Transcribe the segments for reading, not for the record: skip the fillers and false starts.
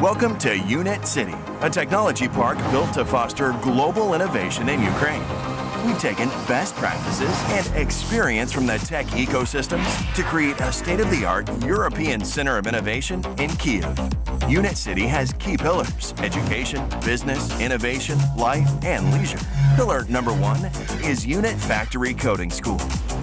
Welcome to Unit.City, a technology park built to foster global innovation in Ukraine. We've taken best practices and experience from the tech ecosystems to create a state-of-the-art European center of innovation in Kyiv. Unit.City has key pillars: education, business, innovation, life, and leisure. Pillar number 1 is Unit Factory Coding School.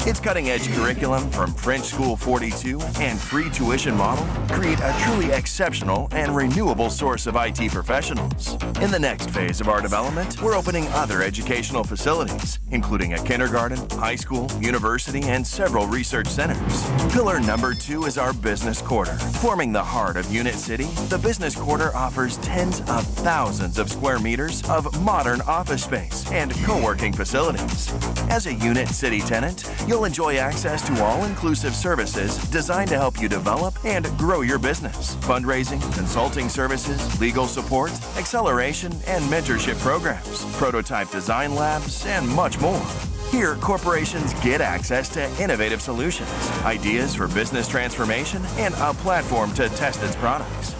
Its cutting-edge curriculum from French School 42 and free tuition model create a truly exceptional and renewable source of IT professionals. In the next phase of our development, we're opening other educational facilities, including a kindergarten, high school, university, and several research centers. Pillar number 2 is our business quarter. Forming the heart of Unit.City, the business quarter offers tens of thousands of square meters of modern office space and co-working facilities. As a Unit.City tenant, you'll enjoy access to all-inclusive services designed to help you develop and grow your business. Fundraising, consulting services, legal support, acceleration and mentorship programs, prototype design labs, and much more. Here, corporations get access to innovative solutions, ideas for business transformation, and a platform to test its products.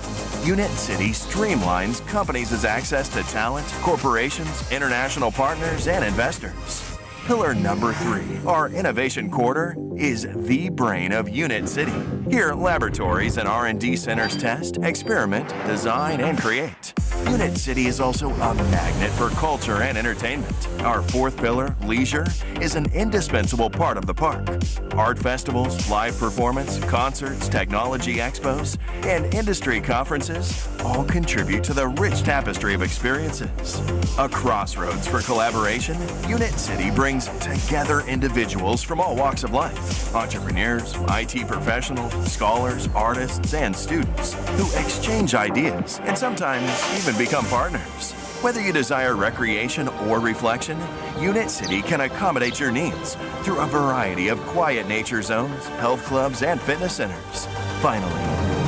Unit.City streamlines companies' access to talent, corporations, international partners, and investors. Pillar number 3, our innovation quarter, is the brain of Unit.City. Here, laboratories and R&D centers test, experiment, design, and create. Unit.City is also a magnet for culture and entertainment. Our 4th pillar, leisure, is an indispensable part of the park. Art festivals, live performance, concerts, technology expos, and industry conferences all contribute to the rich tapestry of experiences. A crossroads for collaboration, Unit.City brings together individuals from all walks of life, entrepreneurs, IT professionals, scholars, artists, and students who exchange ideas and sometimes even become partners. Whether you desire recreation or reflection, Unit.City can accommodate your needs through a variety of quiet nature zones, health clubs, and fitness centers. Finally,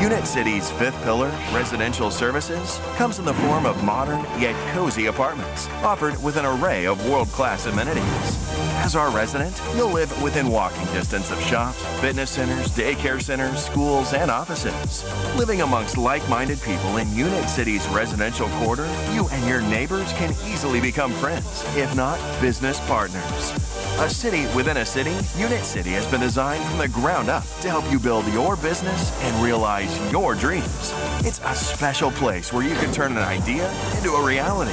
Unit.City's 5th pillar, residential services, comes in the form of modern yet cozy apartments, offered with an array of world-class amenities. As our resident, you'll live within walking distance of shops, fitness centers, daycare centers, schools, and offices. Living amongst like-minded people in Unit.City's residential quarter, you and your neighbors can easily become friends, if not business partners. A city within a city, Unit.City has been designed from the ground up to help you build your business and realize your dreams. It's a special place where you can turn an idea into a reality.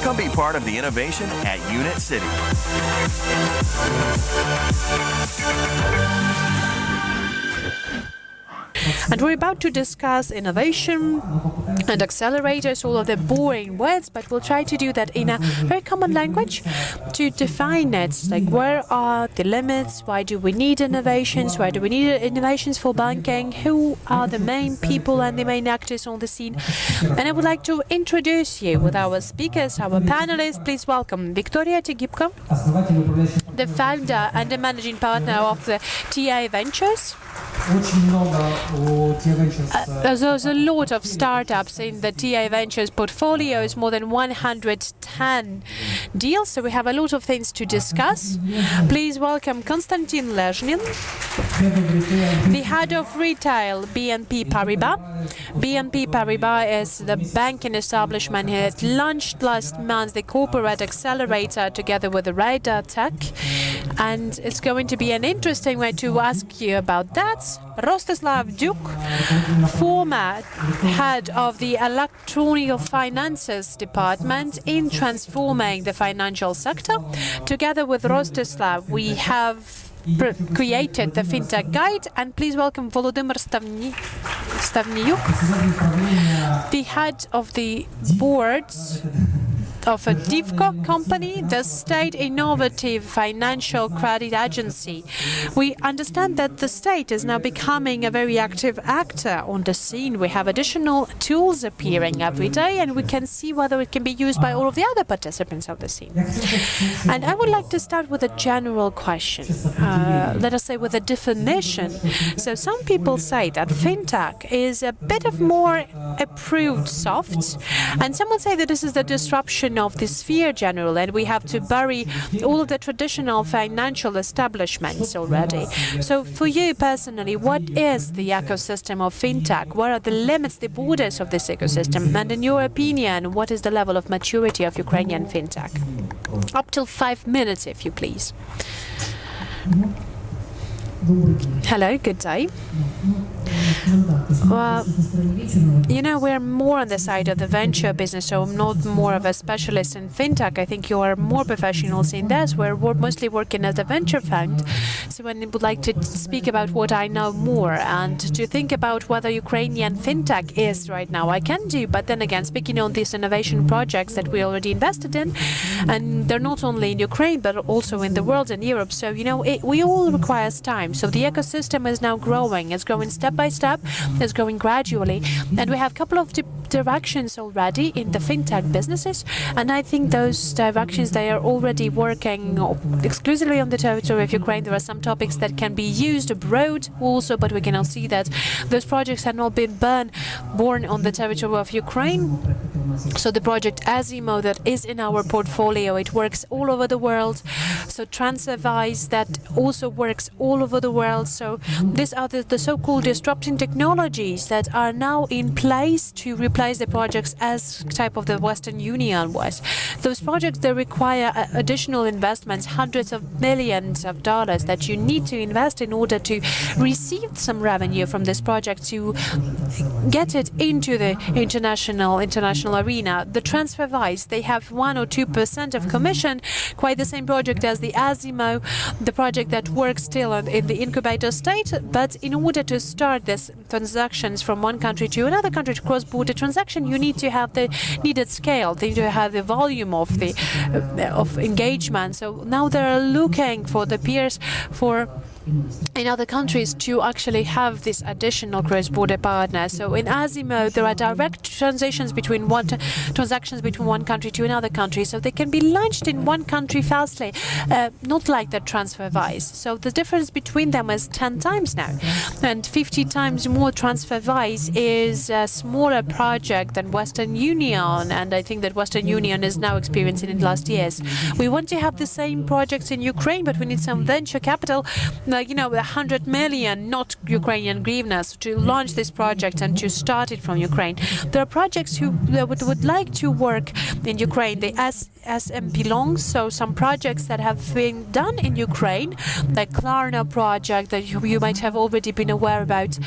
Come be part of the innovation at Unit.City. And we're about to discuss innovation and accelerators, all of the boring words, but we'll try to do that in a very common language to define it. Like, where are the limits? Why do we need innovations? Why do we need innovations for banking? Who are the main people and the main actors on the scene? And I would like to introduce you with our speakers, our panelists. Please welcome Viktoriya Tigipko, the founder and the managing partner of the TA Ventures. There's a lot of startups in the TA Ventures portfolios, more than 110 deals, so we have a lot of things to discuss. Please welcome Konstantin Lezhnin, the head of retail BNP Paribas. BNP Paribas is the banking establishment. It launched last month the corporate accelerator together with the Radar Tech, and it's going to be an interesting way to ask you about that. Rostyslav Dyuk, former head of the electronic finances department in transforming the financial sector. Together with Rostyslav, we have created the Fintech Guide, and please welcome Volodymyr Stavniuk, the head of the boards of a Tigipko company, the state innovative financial credit agency. We understand that the state is now becoming a very active actor on the scene. We have additional tools appearing every day, and we can see whether it can be used by all of the other participants of the scene. And I would like to start with a general question, let us say with a definition. So some people say that fintech is a bit of more approved soft, and someone say that this is the disruption disruption of the sphere general, and we have to bury all of the traditional financial establishments already. So for you personally, what is the ecosystem of fintech? What are the limits, the borders of this ecosystem? And in your opinion, what is the level of maturity of Ukrainian fintech? Up till 5 minutes, if you please. Hello, good day. Well, we're more on the side of the venture business, so I'm not more of a specialist in fintech. I think you are more professionals in this. We're mostly working as a venture fund. So I would like to speak about what I know more and to think about whether Ukrainian fintech is right now. I can do, but then again, speaking on these innovation projects that we already invested in, and they're not only in Ukraine, but also in the world and Europe. So, we all requires time. So the ecosystem is now growing. It's growing step by step. It's growing gradually. And we have a couple of directions already in the fintech businesses. And I think those directions, they are already working exclusively on the territory of Ukraine. There are some topics that can be used abroad also, but we cannot see that those projects have not been born on the territory of Ukraine. So the project Asimo that is in our portfolio, it works all over the world. So TransferWise that also works all over the world. So these are the so-called disrupting technologies that are now in place to replace the projects as type of the Western Union was. Those projects, they require additional investments, hundreds of millions of dollars that you need to invest in order to receive some revenue from this project to get it into the international arena. The TransferWise, they have 1 or 2% of commission, quite the same project as the Asimo, the project that works still in the incubator state. But in order to start this transactions from one country to another country, cross-border transaction, you need to have the needed scale. They need to have the volume of the of engagement. So now they're looking for the peers in other countries to actually have this additional cross-border partner. So in Asimo, there are direct transactions between one country to another country, so they can be launched in one country fastly, not like the TransferWise. So the difference between them is 10 times now, and 50 times more. TransferWise is a smaller project than Western Union, and I think that Western Union is now experiencing in the last years. We want to have the same projects in Ukraine, but we need some venture capital, like 100 million, not Ukrainian hryvnias, to launch this project and to start it from Ukraine. There are projects who would like to work in Ukraine. The SMP longs, so some projects that have been done in Ukraine, like Klarna project that you might have already been aware about.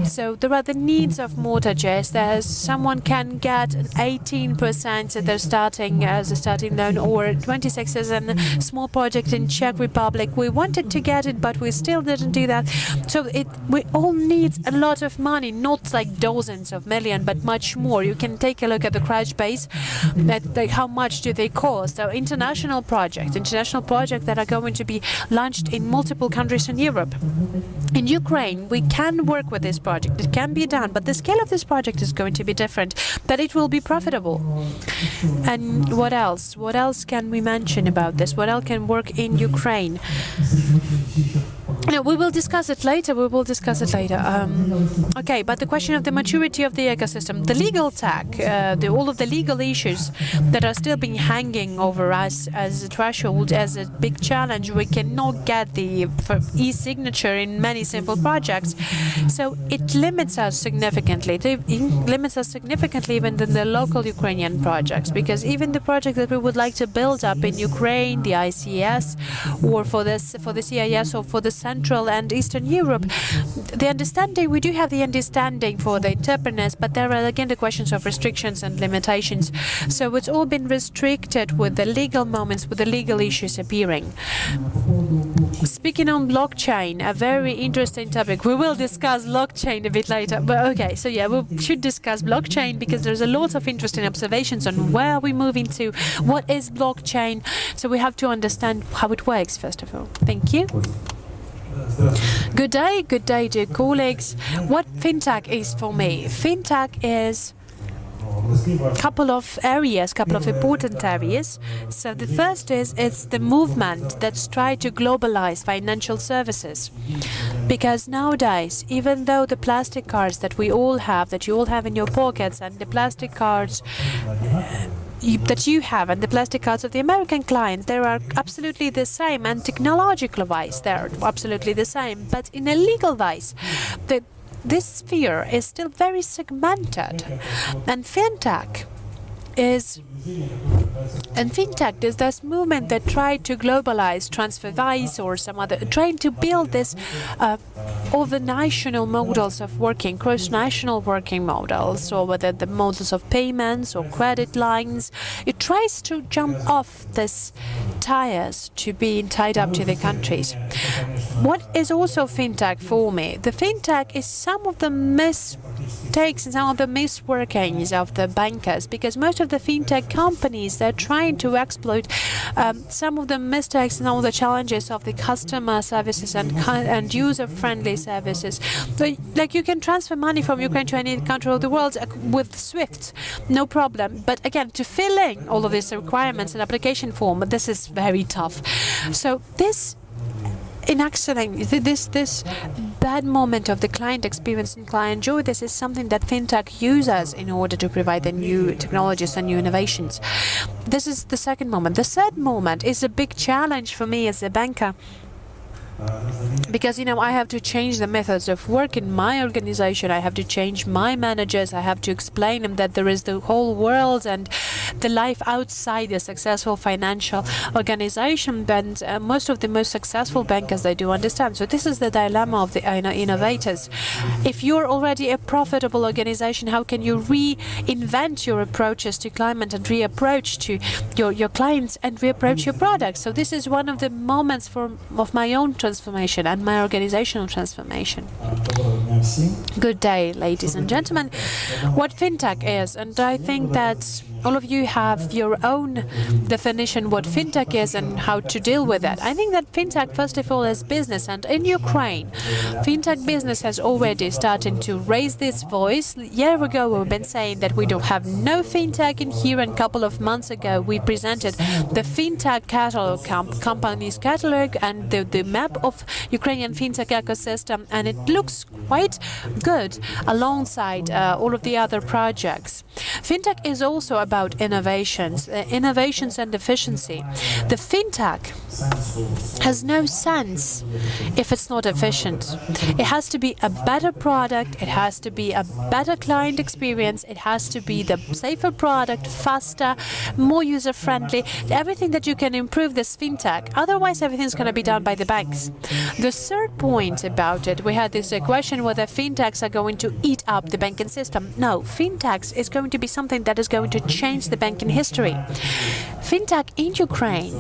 So there are the needs of mortgages. Someone can get 18% at their starting as a starting loan, or 26% as a small project in Czech Republic. We wanted to get it, but we still didn't do that. So we all need a lot of money, not like dozens of millions, but much more. You can take a look at the crash base, like how much do they cost. So international projects that are going to be launched in multiple countries in Europe. In Ukraine, we can work with this project. It can be done, but the scale of this project is going to be different, but it will be profitable. And what else? What else can we mention about this? What else can work in Ukraine? No, we will discuss it later. Okay, but the question of the maturity of the ecosystem, the legal tech, all of the legal issues that are still being hanging over us as a threshold, as a big challenge. We cannot get the e-signature in many simple projects, so it limits us significantly. It limits us significantly even in the local Ukrainian projects, because even the project that we would like to build up in Ukraine, the ICS, or for the CIS, or for the Central and Eastern Europe, we do have the understanding for the entrepreneurs, but there are again the questions of restrictions and limitations. So it's all been restricted with the legal moments, with the legal issues appearing. Speaking on blockchain, a very interesting topic. We will discuss blockchain a bit later, but okay, so yeah, we should discuss blockchain because there's a lot of interesting observations on where we're moving to, what is blockchain. So we have to understand how it works, first of all. Thank you. Good day, dear colleagues. What fintech is for me? Fintech is couple of important areas. So the first is it's the movement that's tried to globalize financial services. Because nowadays, even though the plastic cards that we all have, that you all have in your pockets, and the plastic cards that you have and the plastic cards of the American clients, they are absolutely the same, and technological wise they're absolutely the same, but in a legal wise this sphere is still very segmented, and fintech is this movement that tried to globalize, transferwise, or some other, trying to build this over national models of working, cross-national working models, or whether the models of payments or credit lines. It tries to jump off this tires to be tied up to the countries. What is also fintech for me? The fintech is some of the mistakes and some of the misworkings of the bankers, because most of the fintech companies, they're trying to exploit some of the mistakes and some of the challenges of the customer services and user-friendly services. So, like, you can transfer money from Ukraine to any country of the world with SWIFT, no problem. But again, to fill in all of these requirements and application form, this is very tough. So this this bad moment of the client experience and client joy, this is something that fintech uses in order to provide the new technologies and new innovations. This is the second moment. The third moment is a big challenge for me as a banker, because I have to change the methods of work in my organization. I have to change my managers. I have to explain them that there is the whole world and the life outside a successful financial organization. And most of the most successful bankers, they do understand. So this is the dilemma of the innovators. If you're already a profitable organization, how can you reinvent your approaches to climate and reapproach to your clients and reapproach your products? So this is one of the moments of my own transformation and my organizational transformation. Good day, ladies and gentlemen. What fintech is, and I think that all of you have your own definition what fintech is and how to deal with it. I think that fintech, first of all, is business, and in Ukraine, fintech business has already started to raise this voice. A year ago, we've been saying that we don't have no fintech in here, and a couple of months ago, we presented the fintech catalog, companies catalog, and the map of Ukrainian fintech ecosystem, and it looks quite good alongside all of the other projects. Fintech is also about innovations and efficiency. The fintech has no sense if it's not efficient. It has to be a better product, it has to be a better client experience, it has to be the safer product, faster, more user-friendly, everything that you can improve this fintech. Otherwise, everything's going to be done by the banks. The third point about it, we had this question whether fintechs are going to eat up the banking system. No, fintechs is going to be something that is going to change the banking history. Fintech in Ukraine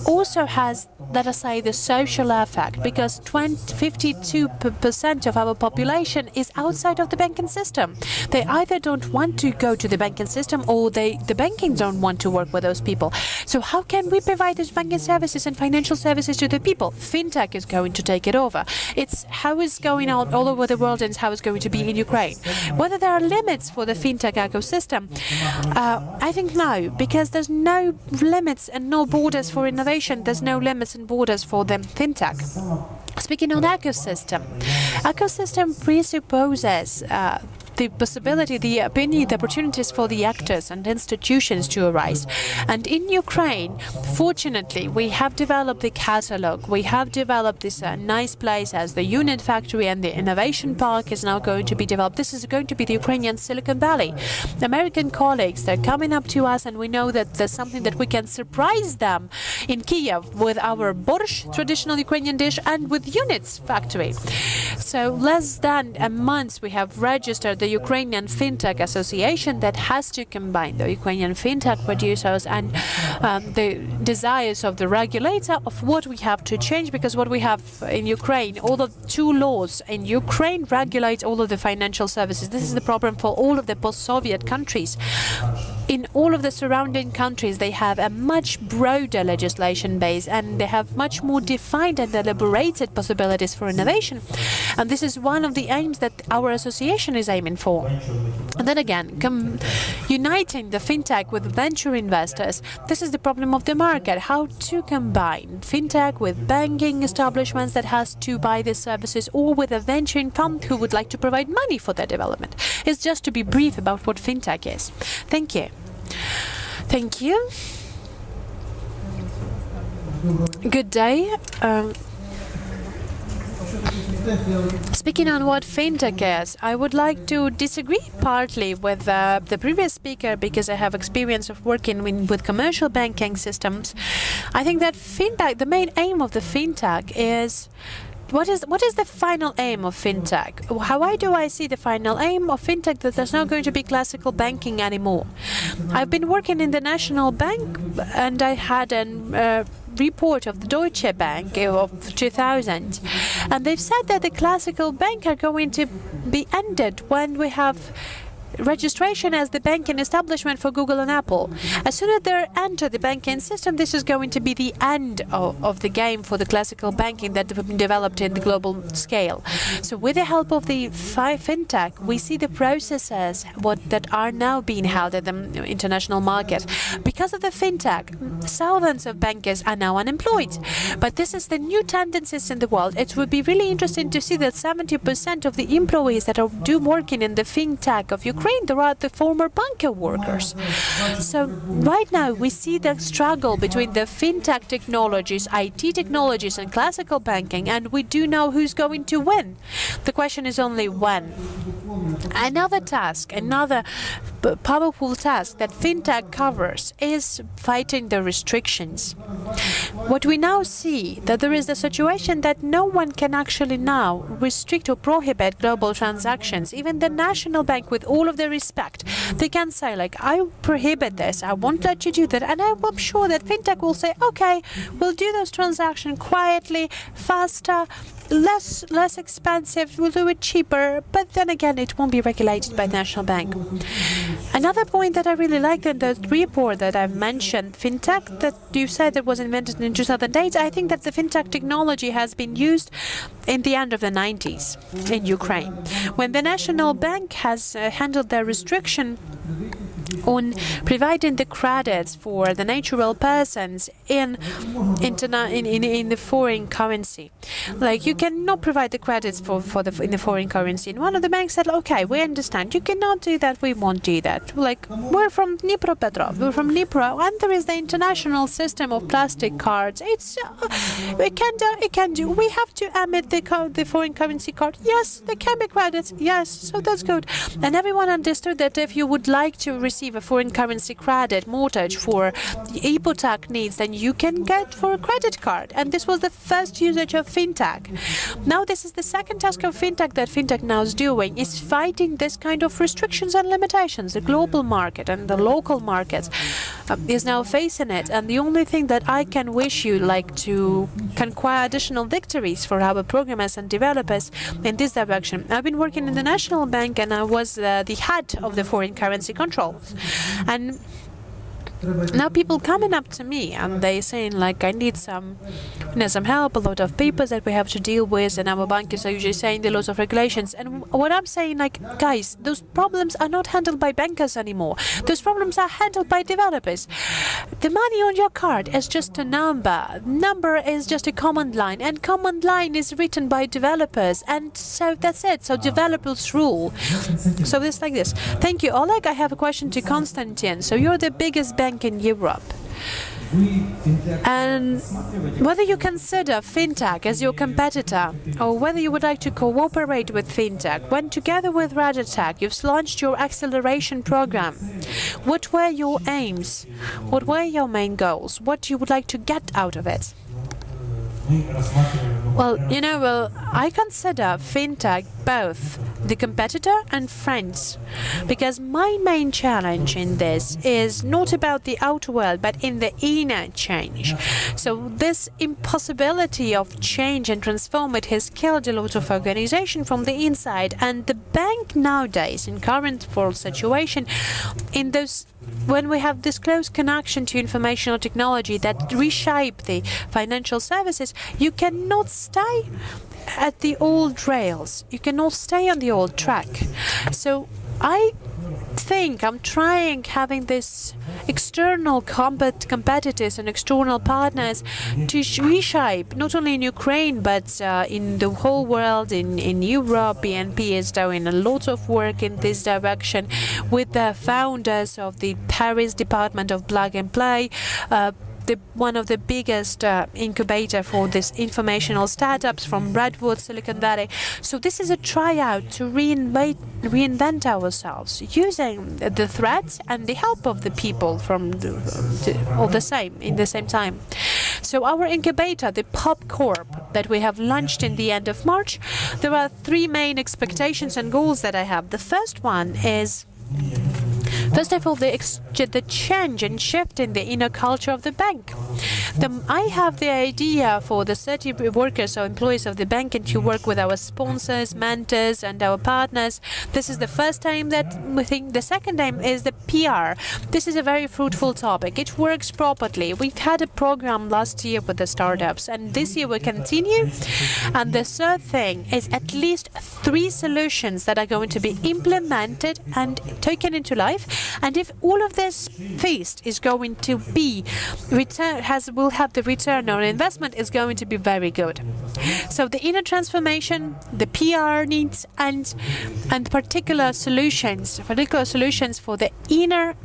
also has, let us say, the social effect, because 52% of our population is outside of the banking system. They either don't want to go to the banking system, or the banking don't want to work with those people. So how can we provide these banking services and financial services to the people? Fintech is going to take it over. It's how it's going on all over the world, and it's how it's going to be in Ukraine. Whether there are limits for the fintech ecosystem, I think no, because there's no limits and no borders for innovation. There's no limits and borders for the fintech. Speaking on ecosystem presupposes the possibility, the opinion, the opportunities for the actors and institutions to arise. And in Ukraine, fortunately, we have developed the catalog. We have developed this nice place as the Unit Factory, and the Innovation Park is now going to be developed. This is going to be the Ukrainian Silicon Valley. American colleagues, they're coming up to us, and we know that there's something that we can surprise them in Kiev with our borscht, traditional Ukrainian dish, and with Unit's factory. So less than a month, we have registered the Ukrainian Fintech Association that has to combine the Ukrainian fintech producers and the desires of the regulator of what we have to change, because what we have in Ukraine, all the two laws in Ukraine regulate all of the financial services. This is the problem for all of the post-Soviet countries. In all of the surrounding countries, they have a much broader legislation base, and they have much more defined and elaborated possibilities for innovation. And this is one of the aims that our association is aiming for. And then again, uniting the fintech with venture investors. This is the problem of the market, how to combine fintech with banking establishments that has to buy the services, or with a venturing fund who would like to provide money for their development. It's just to be brief about what fintech is. Thank you. Thank you. Good day. Speaking on what fintech is, I would like to disagree partly with the previous speaker because I have experience of working with commercial banking systems. I think that fintech, the main aim of the fintech is what is the final aim of fintech? Why do I see the final aim of fintech that there's not going to be classical banking anymore? I've been working in the National Bank and I had a report of the Deutsche Bank of 2000, and they've said that the classical bank are going to be ended when we have registration as the banking establishment for Google and Apple. As soon as they enter the banking system, this is going to be the end of the game for the classical banking that have been developed in the global scale. So with the help of the fintech, we see the processes that are now being held at the international market. Because of the fintech, thousands of bankers are now unemployed. But this is the new tendencies in the world. It would be really interesting to see that 70% of the employees that are working in the fintech of Ukraine, there are the former banker workers. So right now we see the struggle between the fintech technologies, IT technologies and classical banking, and we do know who's going to win. The question is only when. Another task, another powerful task that fintech covers is fighting the restrictions. What we now see that there is a situation that no one can actually now restrict or prohibit global transactions. Even the National Bank, with all of their respect, they can say like, I prohibit this, I won't let you do that, and I'm sure that fintech will say, okay, we'll do those transactions quietly, faster, less expensive, we'll do it cheaper, but then again it won't be regulated by the National Bank. Another point that I really liked in the report that I've mentioned, fintech that you said that was invented in 2008, I think that the fintech technology has been used in the end of the 90s in Ukraine, when the National Bank has handled their restriction on providing the credits for the natural persons in the foreign currency. Like, you cannot provide the credits in the foreign currency. And one of the banks said, okay, we understand, you cannot do that, we won't do that. Like, we're from Dnipropetrovsk, we're from Dnipro, and there is the international system of plastic cards. It's we can do. We have to emit the foreign currency card. Yes, there can be credits. Yes, so that's good. And everyone understood that if you would like to receive a foreign currency credit mortgage for hypothec needs, then you can get for a credit card. And this was the first usage of fintech. Now this is the second task of fintech that fintech now is doing, is fighting this kind of restrictions and limitations. The global market and the local markets is now facing it. And the only thing that I can wish you like to conquer additional victories for our programmers and developers in this direction. I've been working in the National Bank and I was the head of the foreign currency controls. And now people coming up to me and they saying like, I need some help, a lot of papers that we have to deal with, and our bankers are usually saying the laws of regulations. And what I'm saying, like, guys, those problems are not handled by bankers anymore. Those problems are handled by developers. The money on your card is just a number. Number is just a command line, and command line is written by developers. And so that's it. So developers rule. So it's like this. Thank you, Oleg. I have a question to Konstantin. So you're the biggest bank in Europe, and whether you consider fintech as your competitor or whether you would like to cooperate with fintech, when together with RadioTech you've launched your acceleration program, what were your aims? What were your main goals? What you would like to get out of it? Well, I consider fintech both the competitor and friends, because my main challenge in this is not about the outer world, but in the inner change. So this impossibility of change and transform it has killed a lot of organization from the inside, and the bank nowadays, in current world situation, in those when we have this close connection to informational technology that reshape the financial services, you cannot stay at the old rails. You cannot stay on the old track. So I think, I'm trying having this external competitors and external partners to reshape, not only in Ukraine, but in the whole world, in Europe. BNP is doing a lot of work in this direction with the founders of the Paris department of Plug and Play, one of the biggest incubator for this informational startups from Redwood, Silicon Valley. So this is a tryout to reinvent ourselves using the threats and the help of the people from all the same in the same time. So our incubator, the Pop Corp, that we have launched in the end of March, there are three main expectations and goals that I have. The first one is, first of all, the change and shift in the inner culture of the bank. I have the idea for the 30 workers or employees of the bank and to work with our sponsors, mentors, and our partners. This is the first time that we think. The second time is the PR. This is a very fruitful topic. It works properly. We've had a program last year with the startups, and this year we continue. And the third thing is at least 3 solutions that are going to be implemented and taken into life. And if all of this feast is going to be will have the return on investment is going to be very good. So the inner transformation, the PR needs, and particular solutions for the inner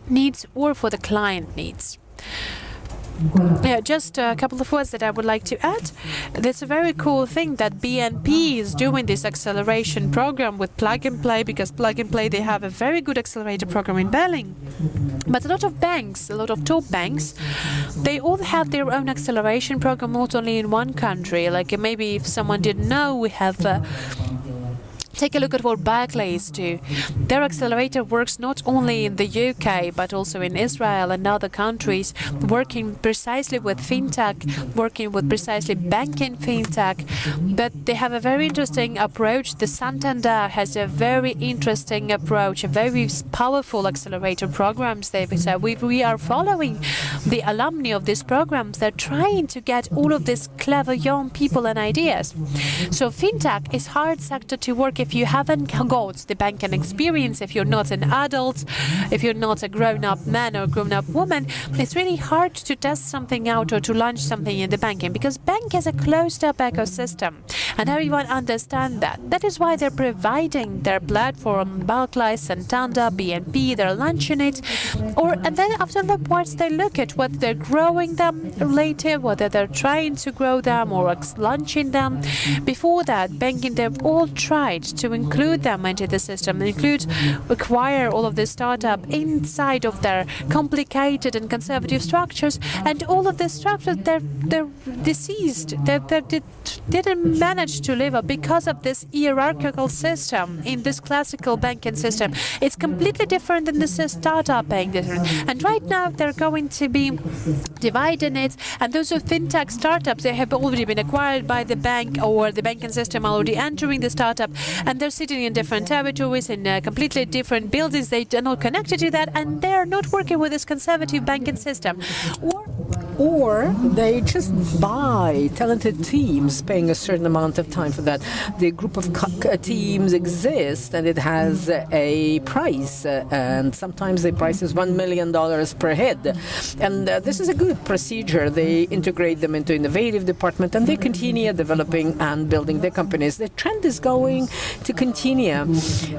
needs or for the client needs. Yeah, just a couple of words that I would like to add. That's a very cool thing that BNP is doing this acceleration program with Plug and Play, because Plug and Play, they have a very good accelerator program in Berlin. But a lot of banks, a lot of top banks, they all have their own acceleration program, not only in one country. Like maybe if someone didn't know, we have take a look at what Barclays do. Their accelerator works not only in the UK, but also in Israel and other countries, working precisely with fintech, working with precisely banking fintech. But they have a very interesting approach. The Santander has a very interesting approach, a very powerful accelerator programs. We are following the alumni of these programs. They're trying to get all of these clever young people and ideas. So fintech is hard sector to work if you haven't got the banking experience, if you're not an adult, if you're not a grown-up man or grown-up woman. It's really hard to test something out or to launch something in the banking, because bank is a closed-up ecosystem and everyone understands that. That is why they're providing their platform, Barclays, Santander, BNP, they're launching it. And then afterwards they look at whether they're growing them later, whether they're trying to grow them or launching them. Before that, banking, they've all tried to include them into the system, acquire all of the startup inside of their complicated and conservative structures, and all of the structures, they're deceased. They didn't manage to live up because of this hierarchical system in this classical banking system. It's completely different than the startup bank. And right now they're going to be dividing it, and those are fintech startups, they have already been acquired by the bank, or the banking system already entering the startup, and they're sitting in different territories, in completely different buildings. They are not connected to that, and they're not working with this conservative banking system. Or they just buy talented teams, paying a certain amount of time for that. The group of teams exists, and it has a price, and sometimes the price is $1 million per head. And this is a good procedure. They integrate them into innovative department, and they continue developing and building their companies. The trend is going to continue,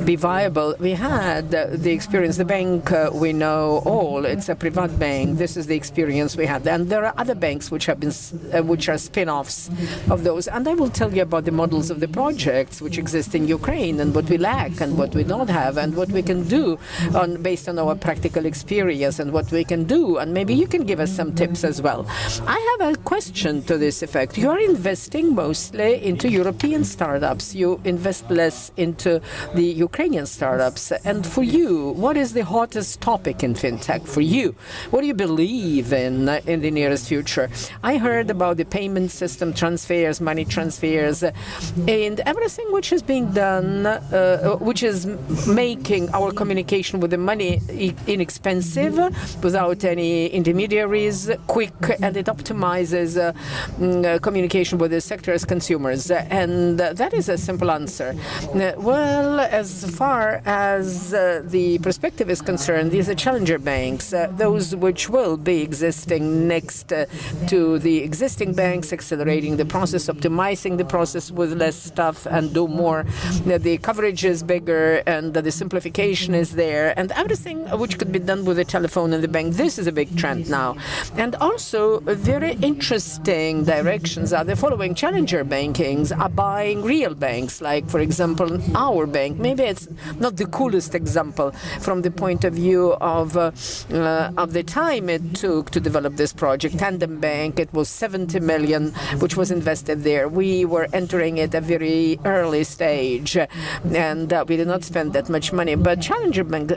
be viable. We had the experience, the bank we know all, it's a private bank. This is the experience we had. And there are other banks which have been, which are spin-offs of those. And I will tell you about the models of the projects which exist in Ukraine, and what we lack and what we don't have, and what we can do based on our practical experience, and what we can do. And maybe you can give us some tips as well. I have a question to this effect. You are investing mostly into European startups. You invest less into the Ukrainian startups. And for you, what is the hottest topic in fintech for you? What do you believe in the nearest future. I heard about the payment system, transfers, money transfers, and everything which is being done, which is making our communication with the money inexpensive, without any intermediaries, quick, and it optimizes communication with the sector as consumers. And that is a simple answer. Well, as far as the perspective is concerned, these are challenger banks, those which will be existing next to the existing banks, accelerating the process, optimizing the process with less stuff and do more. The coverage is bigger and the simplification is there, and everything which could be done with the telephone and the bank. This is a big trend now. And also very interesting directions are the following. Challenger bankings are buying real banks, like, for example, our bank. Maybe it's not the coolest example from the point of view of the time it took to develop this project. Tandem Bank, it was 70 million which was invested there. We were entering at a very early stage, and we did not spend that much money. But Challenger Bank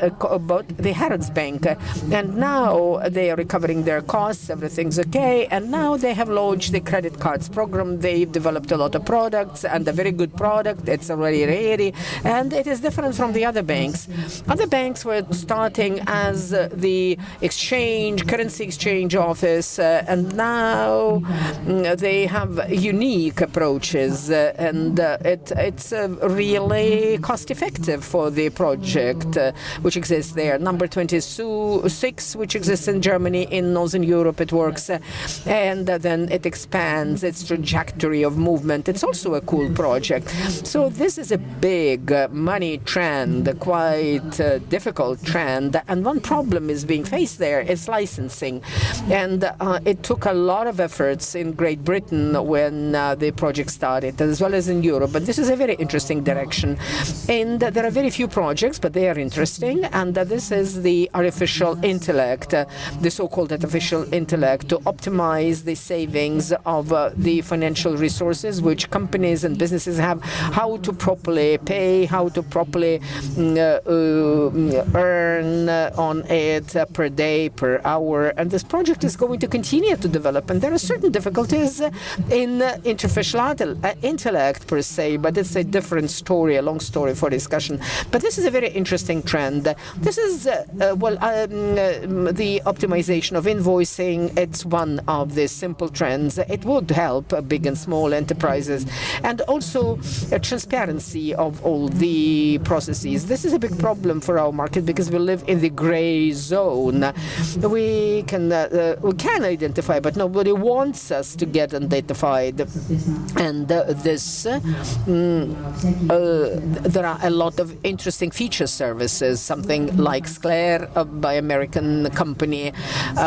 bought the Harrods Bank, and now they are recovering their costs. Everything's okay, and now they have launched the credit cards program. They've developed a lot of products, and a very good product. It's already ready, and it is different from the other banks. Other banks were starting as the currency exchange office, and now they have unique approaches, and it's really cost-effective for the project which exists there. Number 26, which exists in Germany, in Northern Europe, it works, and then it expands its trajectory of movement. It's also a cool project. So this is a big money trend, quite difficult trend, and one problem is being faced there. It's licensing, and it took a lot of efforts in Great Britain when the project started, as well as in Europe. But this is a very interesting direction, and there are very few projects, but they are interesting. And this is the artificial intellect, the so-called artificial intellect, to optimize the savings of the financial resources which companies and businesses have, how to properly pay, how to properly earn on it per day, per hour. And this project is going to continue to develop. And there are certain difficulties in artificial intellect per se, but it's a different story, a long story for discussion. But this is a very interesting trend. This is, the optimization of invoicing. It's one of the simple trends. It would help big and small enterprises, and also transparency of all the processes. This is a big problem for our market because we live in the gray zone. We can identify, but nobody wants us to get identified. And there are a lot of interesting feature services, something like Scler by American company.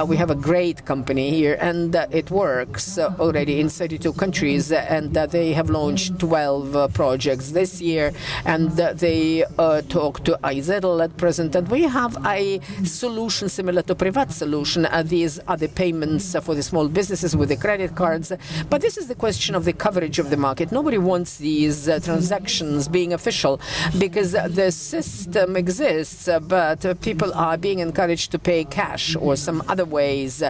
We have a great company here, and it works already in 32 countries, and they have launched 12 projects this year, and they talk to iZettle at present, and we have a solution similar to Privat solution. These are the payments for the small businesses with the credit cards, but this is the question of the coverage of the market. Nobody wants these transactions being official because the system exists, but people are being encouraged to pay cash or some other ways,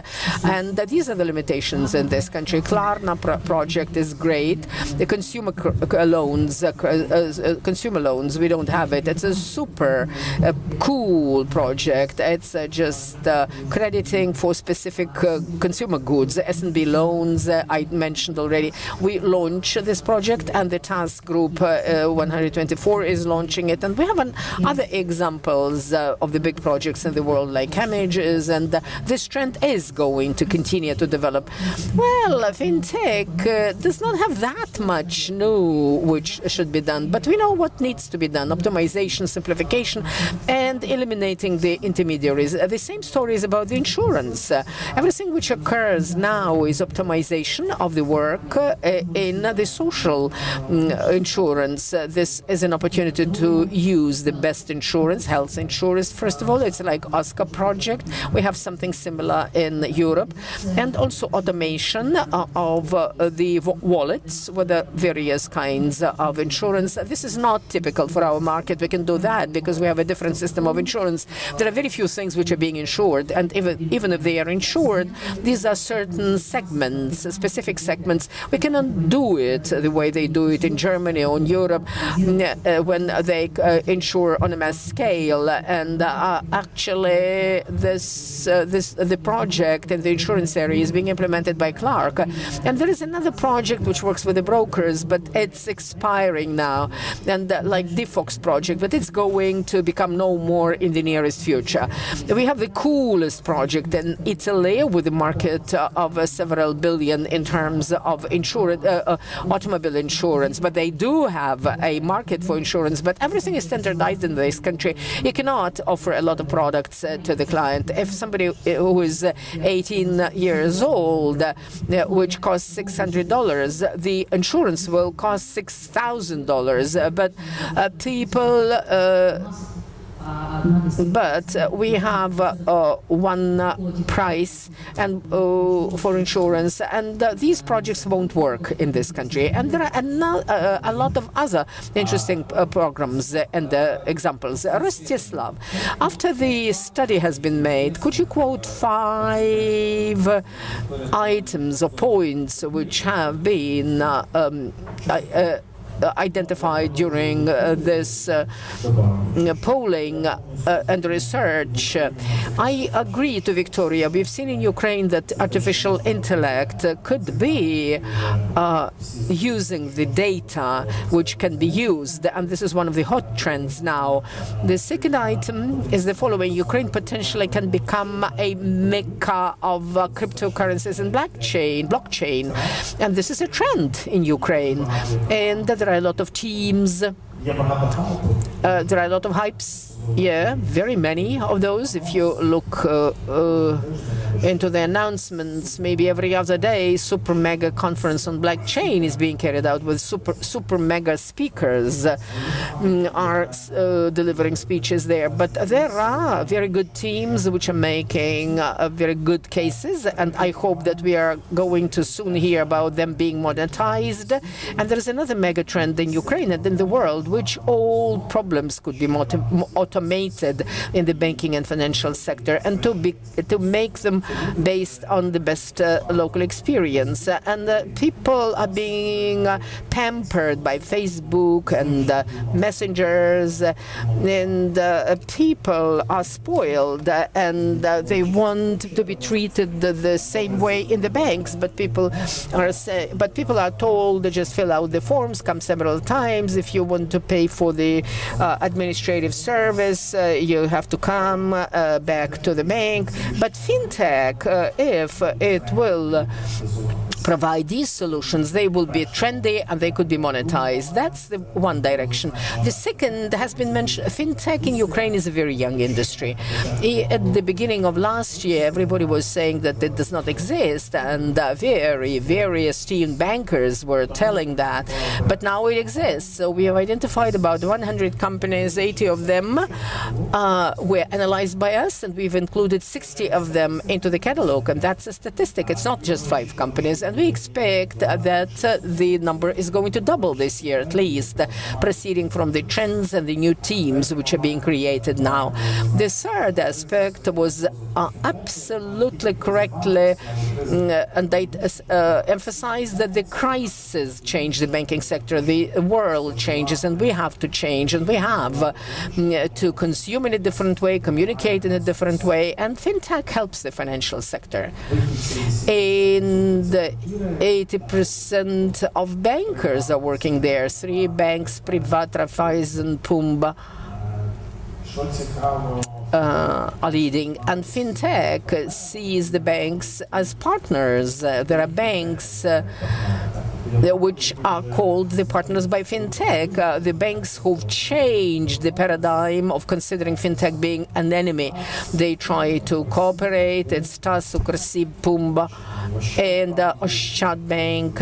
and these are the limitations in this country. Klarna project is great. The consumer loans, we don't have it. It's a super cool project. It's just crediting for specific consumer goods. S&B loans, I mentioned already. We launched this project, and the task group 124 is launching it. And we have other examples of the big projects in the world, like Camages, and this trend is going to continue to develop. Well, fintech does not have that much new which should be done, but we know what needs to be done: optimization, simplification, and eliminating the intermediaries. The same story is about the insurance. Everything which occurs now is optimization of the work in the social insurance. This is an opportunity to use the best insurance, health insurance. First of all, it's like Oscar project. We have something similar in Europe, and also automation of the wallets with the various kinds of insurance. This is not typical for our market. We can do that because we have a different system of insurance. There are very few things which are being insured, and even if they are insured, but these are certain segments, specific segments. We cannot do it the way they do it in Germany or in Europe when they insure on a mass scale. And actually, the project in the insurance area is being implemented by Clark. And there is another project which works with the brokers, but it's expiring now, and like DeFox project, but it's going to become no more in the nearest future. We have the coolest project in Italy with a market of several billion in terms of automobile insurance, but they do have a market for insurance, but everything is standardized in this country. You cannot offer a lot of products to the client. If somebody who is 18 years old, which costs $600, the insurance will cost $6,000, but we have one price and for insurance, and these projects won't work in this country. And there are a lot of other interesting programs and examples. Rostyslav, after the study has been made, could you quote 5 items or points which have been identified during this polling and research? I agree to Viktoriya. We've seen in Ukraine that artificial intellect could be using the data which can be used, and this is one of the hot trends now. The second item is the following: Ukraine potentially can become a mecca of cryptocurrencies and blockchain, and this is a trend in Ukraine. And there are a lot of teams, there are a lot of hypes. Yeah, very many of those. If you look into the announcements, maybe every other day, super mega conference on blockchain is being carried out with super mega speakers are delivering speeches there. But there are very good teams which are making very good cases, and I hope that we are going to soon hear about them being monetized. And there is another mega trend in Ukraine and in the world, which all problems could be automated in the banking and financial sector, and to make them based on the best local experience. And people are being pampered by Facebook and messengers, and people are spoiled, and they want to be treated the same way in the banks. But people are told to just fill out the forms, come several times. If you want to pay for the administrative service, you have to come back to the bank. But fintech, if it will provide these solutions, they will be trendy and they could be monetized. That's the one direction. The second has been mentioned. Fintech in Ukraine is a very young industry. At the beginning of last year, everybody was saying that it does not exist, and very esteemed bankers were telling that. But now it exists. So we have identified about 100 companies. 80 of them were analyzed by us, and we've included 60 of them into the catalog. And that's a statistic. It's not just 5 companies. And we expect that the number is going to double this year at least, proceeding from the trends and the new teams which are being created now. The third aspect was absolutely correctly and they emphasized that the crisis changed the banking sector. The world changes, and we have to change, and we have to consume in a different way, communicate in a different way, and fintech helps the financial sector. And 80% of bankers are working there. 3 banks, Privat, Raiffeisen, Pumba, are leading, and fintech sees the banks as partners. There are banks which are called the partners by fintech, the banks who've changed the paradigm of considering fintech being an enemy. They try to cooperate. It's TAS, Ukrsi, Pumba, and Oshad Bank,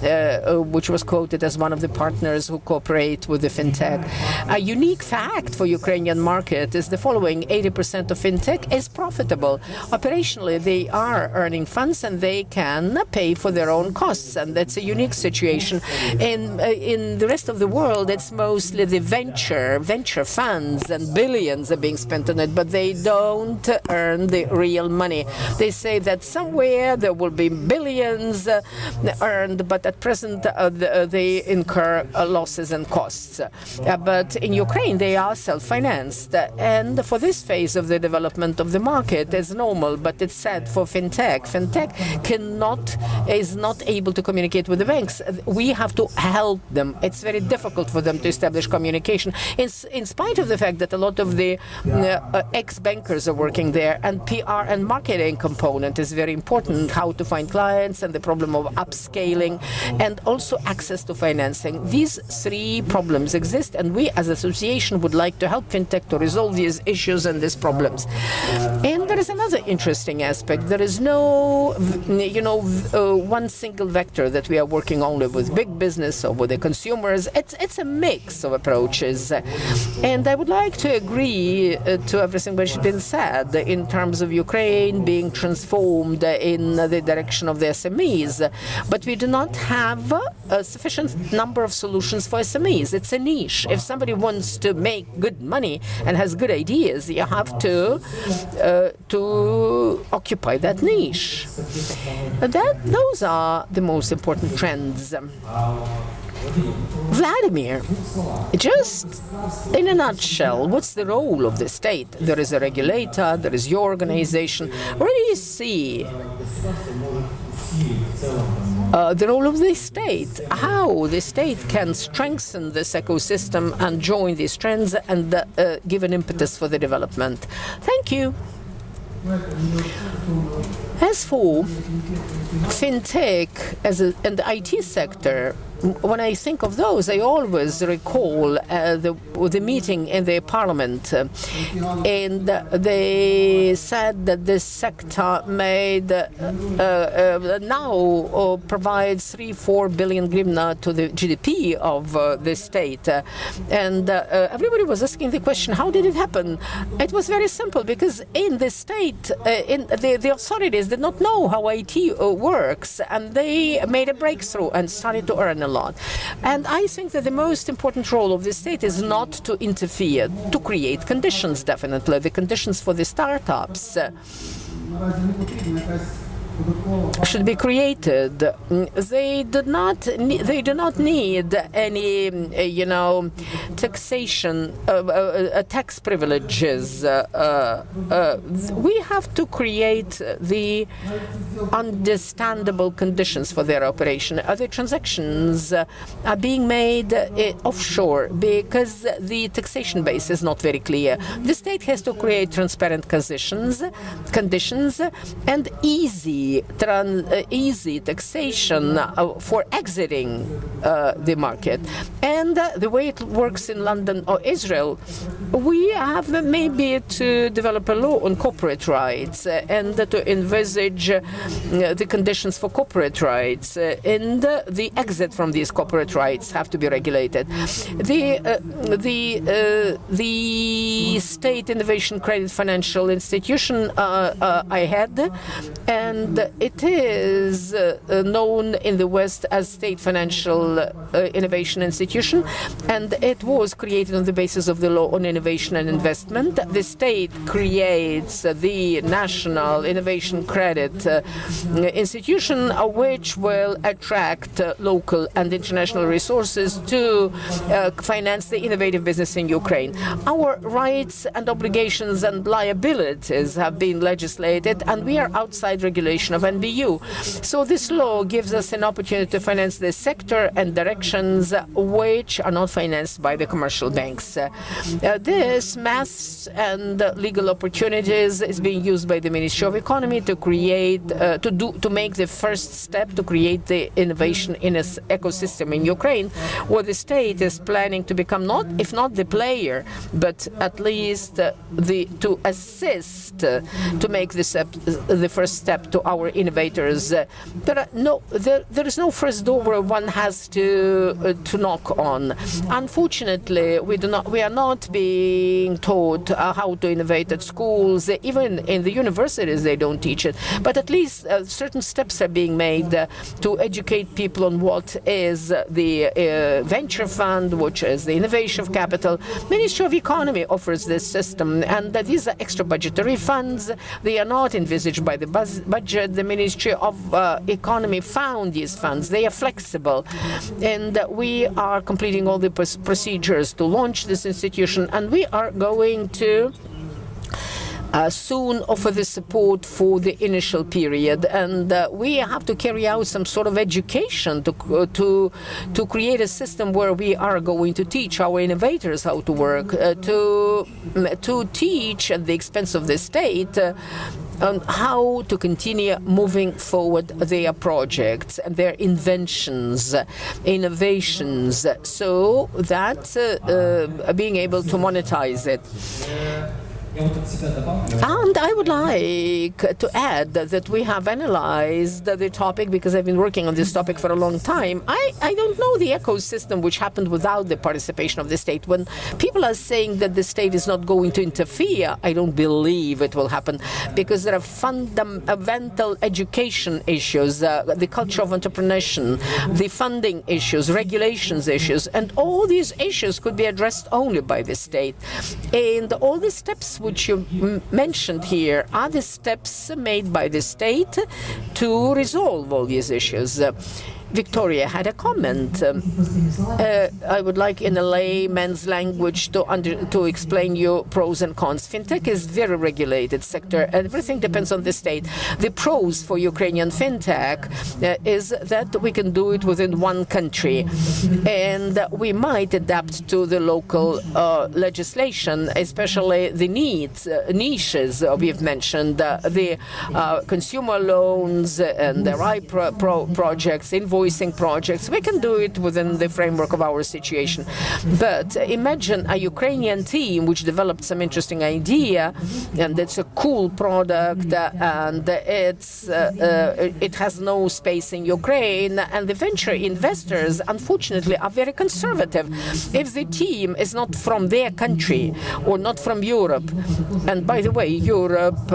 which was quoted as one of the partners who cooperate with the fintech. A unique fact for Ukrainian market is the following: 80% of fintech is profitable. Operationally, they are earning funds and they can pay for their own costs, and that's a unique situation. In the rest of the world, it's mostly the venture funds, and billions are being spent on it, but they don't earn the real money. They say that somewhere there will be billions earned, but at present they incur losses and costs. But in Ukraine, they are self-financed, and for this phase of the development of the market, it's normal. But it's sad for fintech. Fintech is not able to communicate with the banks. We have to help them. It's very difficult for them to establish communication, in spite of the fact that a lot of the ex-bankers are working there, and PR and marketing component is very important, how to find clients and the problem of upscaling, and also access to financing. These three problems exist, and we as association would like to help fintech to resolve these issues and these problems. And there is another interesting aspect. There is no, one single vector that we are working only with big business or with the consumers. It's a mix of approaches. And I would like to agree to everything which has been said in terms of Ukraine being transformed in the direction of the SMEs. But we do not have a sufficient number of solutions for SMEs. It's a niche. If somebody wants to make good money and has good ideas, you have to occupy that niche. Those are the most important trends. Vladimir, just in a nutshell, what's the role of the state? There is a regulator, there is your organization. Where do you see the role of the state? How the state can strengthen this ecosystem and join these trends and give an impetus for the development? Thank you. As for fintech and the IT sector, when I think of those, I always recall the meeting in the parliament, and they said that this sector made now provides 3-4 billion hryvnia to the GDP of the state, and everybody was asking the question, how did it happen? It was very simple, because in the state, the authorities did not know how IT works, and they made a breakthrough and started to earn a lot. And I think that the most important role of the state is not to interfere, to create conditions, definitely, the conditions for the startups should be created. They do not need any, taxation, tax privileges. We have to create the understandable conditions for their operation. The transactions are being made offshore because the taxation base is not very clear. The state has to create transparent conditions, and easy taxation for exiting the market. And the way it works in London or Israel, we have maybe to develop a law on corporate rights and to envisage the conditions for corporate rights, and the exit from these corporate rights have to be regulated. The State Innovation Credit Financial Institution I had, and it is known in the West as State Financial Innovation Institution, and it was created on the basis of the law on innovation and investment. The state creates the National Innovation Credit Institution, which will attract local and international resources to finance the innovative business in Ukraine. Our rights and obligations and liabilities have been legislated, and we are outside regulation of NBU. So this law gives us an opportunity to finance the sector and directions which are not financed by the commercial banks. This mass and legal opportunities is being used by the Ministry of Economy to create, to make the first step to create the innovation in an ecosystem in Ukraine, where the state is planning to become if not the player, but at least to assist to make the first step to our innovators. There is no first door where one has to knock on. Unfortunately, we are not being taught how to innovate at schools. Even in the universities, they don't teach it. But at least certain steps are being made to educate people on what is the venture fund, which is the innovation capital. Ministry of Economy offers this system, and these are extra budgetary funds. They are not envisaged by the budget. The Ministry of Economy found these funds. They are flexible, and we are completing all the procedures to launch this institution, and we are going to soon offer the support for the initial period, and we have to carry out some sort of education to create a system where we are going to teach our innovators how to work, to teach at the expense of the state on how to continue moving forward their projects and their inventions, innovations, so that being able to monetize it. And I would like to add that we have analyzed the topic, because I've been working on this topic for a long time. I don't know the ecosystem which happened without the participation of the state. When people are saying that the state is not going to interfere, I don't believe it will happen, because there are fundamental education issues, the culture of entrepreneurship, the funding issues, regulations issues, and all these issues could be addressed only by the state. And all the steps which you mentioned here are the steps made by the state to resolve all these issues. Viktoriya had a comment. I would like, in a layman's language, to explain you pros and cons. Fintech is a very regulated sector. Everything depends on the state. The pros for Ukrainian fintech is that we can do it within one country, and we might adapt to the local legislation, especially the niches we've mentioned, the consumer loans and the RI projects, invoicing projects. We can do it within the framework of our situation. But imagine a Ukrainian team which developed some interesting idea, and it's a cool product, and it has no space in Ukraine, and the venture investors, unfortunately, are very conservative. If the team is not from their country or not from Europe, and by the way, Europe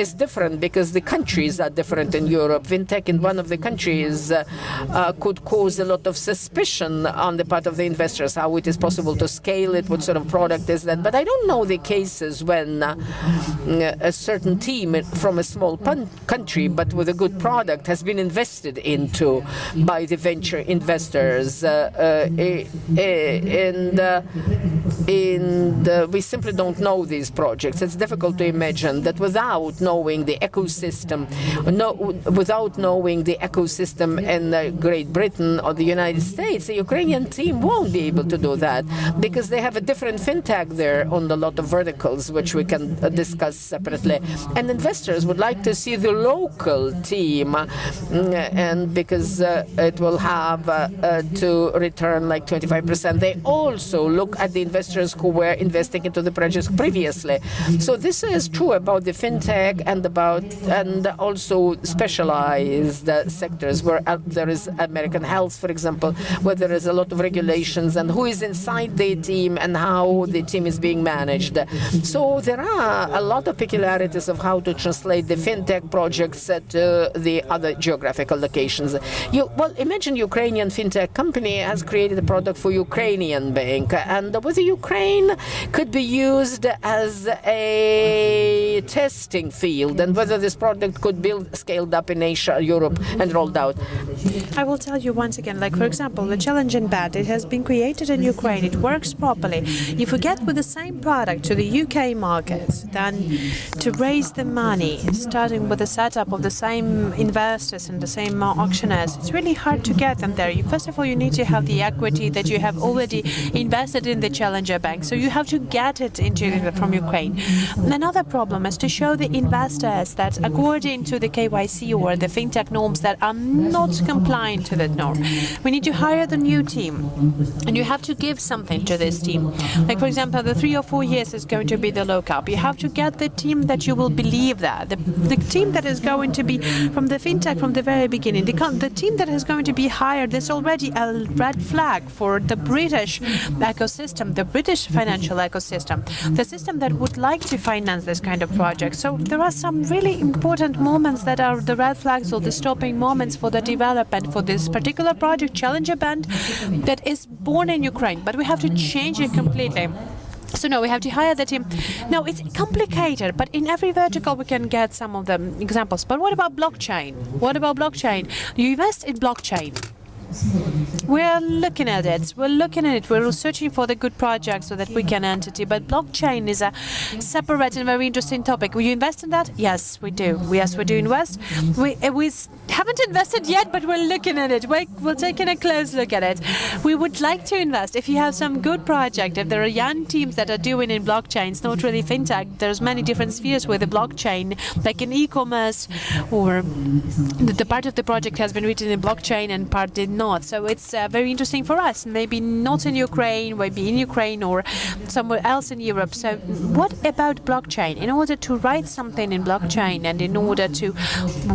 is different because the countries are different in Europe. Fintech in one of the countries could cause a lot of suspicion on the part of the investors, how it is possible to scale it, what sort of product is that. But I don't know the cases when a certain team from a small country but with a good product has been invested into by the venture investors. We simply don't know these projects. It's difficult to imagine that without knowing the ecosystem, without knowing the ecosystem in Great Britain or the United States, the Ukrainian team won't be able to do that, because they have a different fintech there on a lot of verticals, which we can discuss separately. And investors would like to see the local team, and because it will have to return like 25%. They also look at the investors who were investing into the projects previously. So this is true about the fintech and also specialized sectors where there is American Health, for example, where there is a lot of regulations and who is inside the team and how the team is being managed. So there are a lot of peculiarities of how to translate the fintech projects to the other geographical locations. Well, imagine Ukrainian fintech company has created a product for Ukrainian bank, and whether Ukraine could be used as a testing field, and whether this product could be scaled up in Asia, Europe, and rolled out. I will tell you once again, like, for example, the challenge in BAT, it has been created in Ukraine, it works properly. If we get with the same product to the UK market, then to raise the money, starting with the setup of the same investors and the same auctioneers, it's really hard to get them there. First of all, you need to have the equity that you have already invested in the challenge challenger bank. So you have to get it from Ukraine. Another problem is to show the investors that according to the KYC or the fintech norms that are not compliant to that norm, we need to hire the new team, and you have to give something to this team. Like, for example, the 3 or 4 years is going to be the lockup. You have to get the team that you will believe that. The team that is going to be from the fintech from the very beginning. The team that is going to be hired is already a red flag for the British ecosystem, the British financial ecosystem, the system that would like to finance this kind of project. So there are some really important moments that are the red flags or the stopping moments for the development for this particular project, Challenger Band, that is born in Ukraine. But we have to change it completely. So no, we have to hire the team. No, it's complicated, but in every vertical we can get some of the examples. But what about blockchain? What about blockchain? You invest in blockchain. We're looking at it. We're searching for the good projects so that we can enter it. But blockchain is a separate and very interesting topic. Will you invest in that? Yes, we do. Yes, we do invest. We haven't invested yet, but we're looking at it. We're taking a close look at it. We would like to invest. If you have some good project, if there are young teams that are doing in blockchain, it's not really fintech. There's many different spheres with the blockchain, like in e-commerce, or the part of the project has been written in blockchain and part did not. So it's very interesting for us. Maybe not in Ukraine, maybe in Ukraine or somewhere else in Europe. So what about blockchain? In order to write something in blockchain and in order to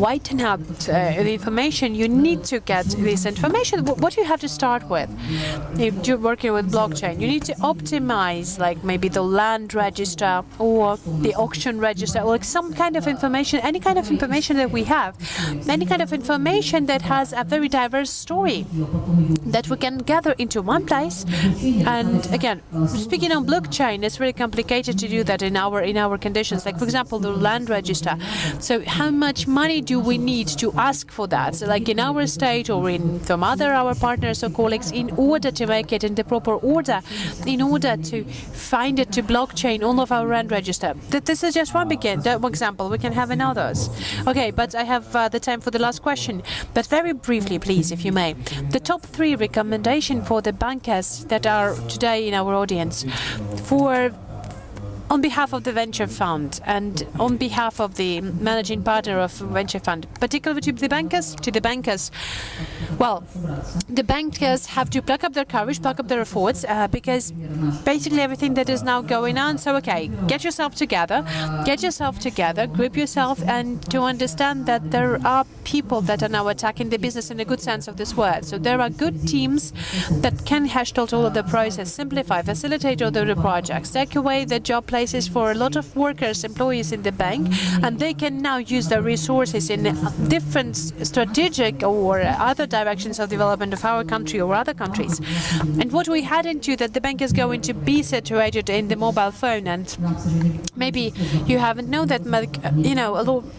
whiten up the information, you need to get this information. What you have to start with, if you're working with blockchain, you need to optimize like maybe the land register or the auction register, or like some kind of information, any kind of information that we have, any kind of information that has a very diverse story that we can gather into one place. And again, speaking on blockchain, it's really complicated to do that in our conditions. Like, for example, the land register. So how much money do we need to ask for that? So like in our state or in some other our partners or colleagues, in order to make it in the proper order, in order to find it to blockchain all of our land register. This is just one example. We can have others. Okay, but I have the time for the last question. But very briefly, please, if you may. The top 3 recommendation for the bankers that are today in our audience on behalf of the venture fund and on behalf of the managing partner of venture fund, particularly to the bankers. Well, the bankers have to pluck up their courage, pluck up their efforts, because basically everything that is now going on. So, okay, get yourself together, group yourself, and to understand that there are people that are now attacking the business in a good sense of this word. So there are good teams that can hash out all of the process, simplify, facilitate all the projects, take away the job places for a lot of workers, employees in the bank, and they can now use their resources in different strategic or other directions of development of our country or other countries. And what we had into that the bank is going to be situated in the mobile phone, and maybe you haven't known that,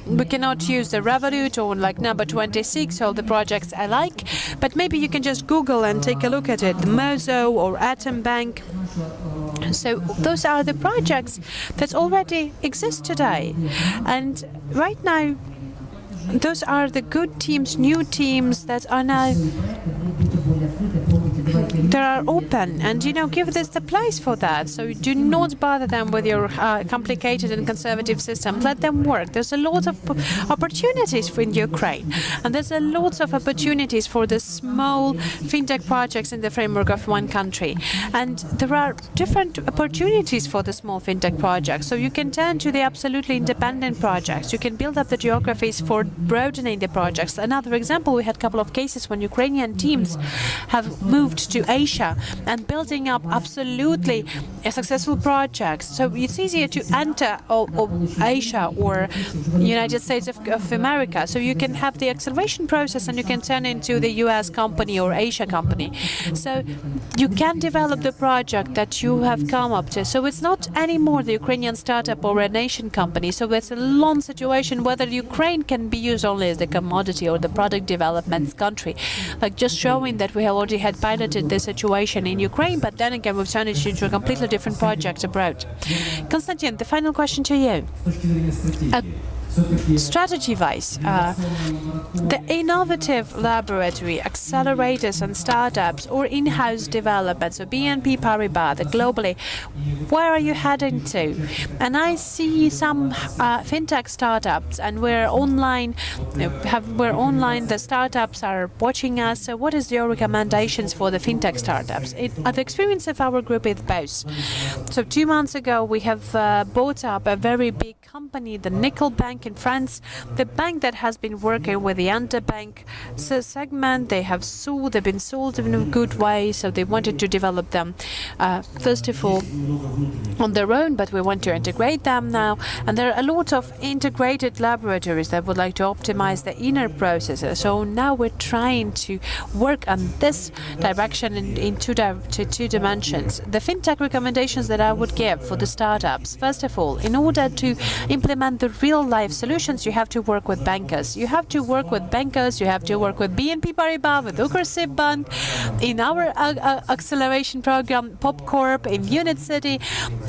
we cannot use the Revolut or like number 26, all the projects I like, but maybe you can just Google and take a look at it, the Mozo or Atom Bank. So those are the projects that already exist today. And right now, those are the good teams, new teams that are now open, and give this the place for that. So do not bother them with your complicated and conservative system. Let them work. There's a lot of opportunities in Ukraine, and there's a lot of opportunities for the small fintech projects in the framework of one country. And there are different opportunities for the small fintech projects. So you can turn to the absolutely independent projects. You can build up the geographies for broadening the projects. Another example, we had a couple of cases when Ukrainian teams have moved to Asia and building up absolutely a successful projects. So it's easier to enter Asia or United States of America. So you can have the acceleration process and you can turn into the US company or Asia company. So you can develop the project that you have come up to. So it's not anymore the Ukrainian startup or a nation company. So it's a long situation whether Ukraine can be used only as the commodity or the product development country. Like just showing that we have already had piloted the situation in Ukraine, but then again we've turned it into a completely different project abroad. Konstantin, the final question to you. strategy-wise, the innovative laboratory, accelerators and startups, or in-house development, so BNP Paribas, globally, where are you heading to? And I see some fintech startups, and we're online. The startups are watching us. So, what is your recommendations for the fintech startups? The experience of our group is both. So, 2 months ago, we have bought up a very big company, the Nickel Bank in France, the bank that has been working with the underbank segment. They've been sold in a good way, so they wanted to develop them first of all on their own, but we want to integrate them now. And there are a lot of integrated laboratories that would like to optimize the inner processes. So now we're trying to work on this direction in two dimensions. The fintech recommendations that I would give for the startups, first of all, in order to implement the real-life solutions, you have to work with bankers. You have to work with BNP Paribas, with Ukrsib Bank, in our acceleration program, PopCorp, in Unit.City.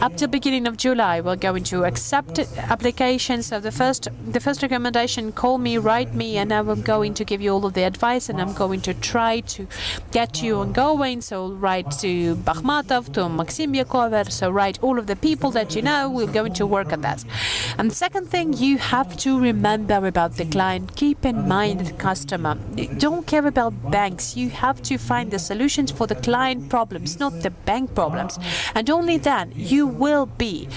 Up till beginning of July, we're going to accept applications. So the first recommendation, call me, write me, and I'm going to give you all of the advice, and I'm going to try to get you ongoing. So write to Bakhmatov, to Maxim Yakover, so write all of the people that you know. We're going to work on that. And the second thing, you have to remember about the client. Keep in mind the customer. Don't care about banks. You have to find the solutions for the client problems, not the bank problems. And only then you will be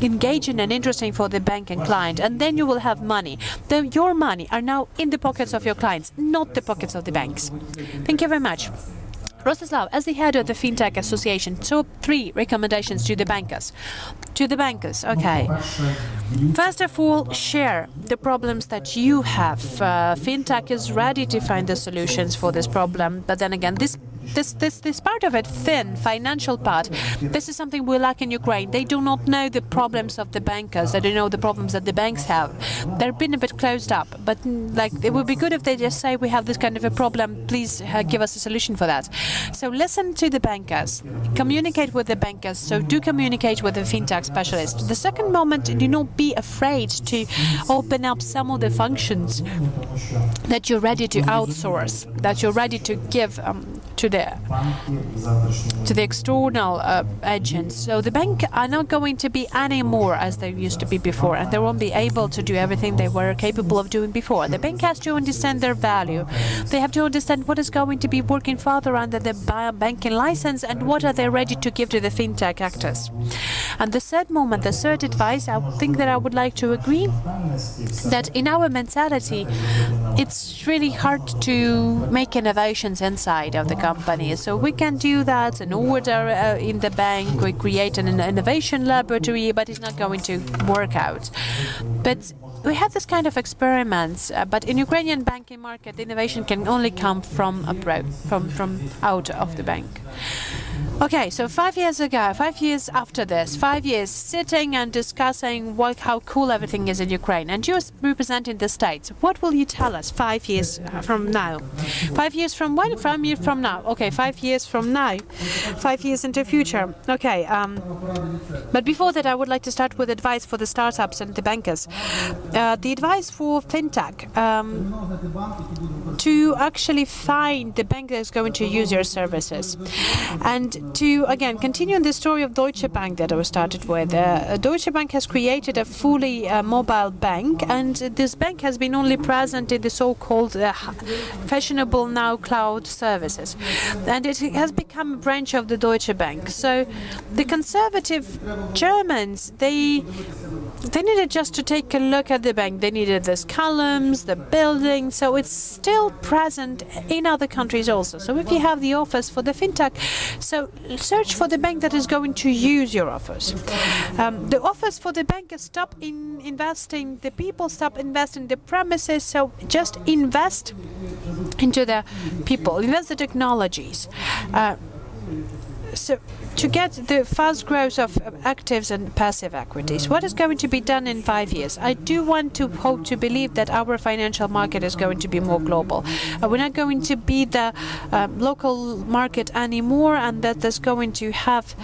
engaging and interesting for the bank and client. And then you will have money. Then your money are now in the pockets of your clients, not the pockets of the banks. Thank you very much. Rostyslav, as the head of the FinTech Association, top 3 recommendations to the bankers. Okay. First of all, share the problems that you have. FinTech is ready to find the solutions for this problem, but then again, this part of it, financial part, this is something we lack in Ukraine. They do not know the problems of the bankers. They don't know the problems that the banks have. They've been a bit closed up, but it would be good if they just say, we have this kind of a problem, please give us a solution for that. So listen to the bankers, communicate with the bankers, so do communicate with the fintech specialist. The second moment, do not be afraid to open up some of the functions that you're ready to outsource, that you're ready to give to the external agents. So the bank are not going to be any more as they used to be before, and they won't be able to do everything they were capable of doing before. The bank has to understand their value. They have to understand what is going to be working further under the banking license and what are they ready to give to the fintech actors. And the third moment, the third advice, I think that I would like to agree that in our mentality, it's really hard to make innovations inside of the company. So we can do that in order in the bank, we create an innovation laboratory, but it's not going to work out. But we have this kind of experiments, but in Ukrainian banking market, innovation can only come from abroad, from out of the bank. Okay, so 5 years ago, 5 years after this, 5 years sitting and discussing how cool everything is in Ukraine, and you're representing the States. What will you tell us 5 years from now? 5 years from when? 5 years from now. Okay, 5 years from now. 5 years into the future. Okay, but before that, I would like to start with advice for the startups and the bankers. The advice for fintech, to actually find the bank that is going to use your services. And to, again, continue on the story of Deutsche Bank that I started with. Deutsche Bank has created a fully mobile bank, and this bank has been only present in the so-called fashionable now cloud services. And it has become a branch of the Deutsche Bank. So the conservative Germans, they needed just to take a look at the bank. They needed these columns, the building, so it's still present in other countries also. So if you have the offers for the fintech, so search for the bank that is going to use your offers. The offers for the bankers stop investing, the people stop investing the premises, so just invest into the people, invest the technologies. So to get the fast growth of actives and passive equities, what is going to be done in 5 years? I do want to hope to believe that our financial market is going to be more global. We're not going to be the local market anymore, and that is going to have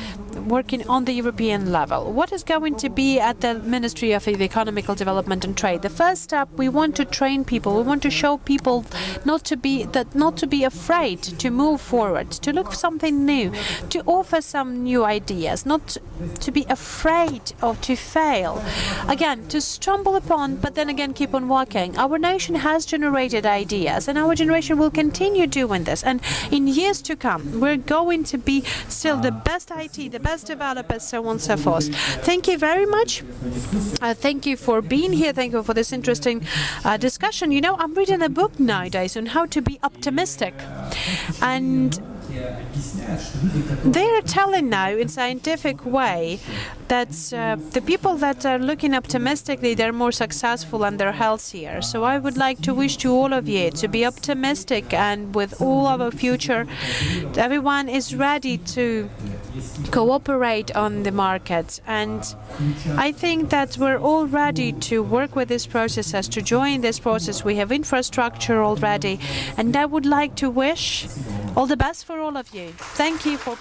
working on the European level. What is going to be at the Ministry of Economical Development and Trade? The first step, we want to train people. We want to show people not to be afraid to move forward, to look for something new, to offer some new ideas, not to be afraid of to fail. Again, to stumble upon, but then again keep on walking. Our nation has generated ideas, and our generation will continue doing this. And in years to come, we're going to be still the best IT, the best developers, so on and so forth. Thank you very much. Thank you for being here. Thank you for this interesting discussion. You know, I'm reading a book nowadays on how to be optimistic. And they are telling now in scientific way that the people that are looking optimistically, they're more successful and they're healthier. So I would like to wish to all of you to be optimistic, and with all our future, everyone is ready to cooperate on the market. And I think that we're all ready to work with these processes, to join this process. We have infrastructure already, and I would like to wish all the best for all of you. Thank you for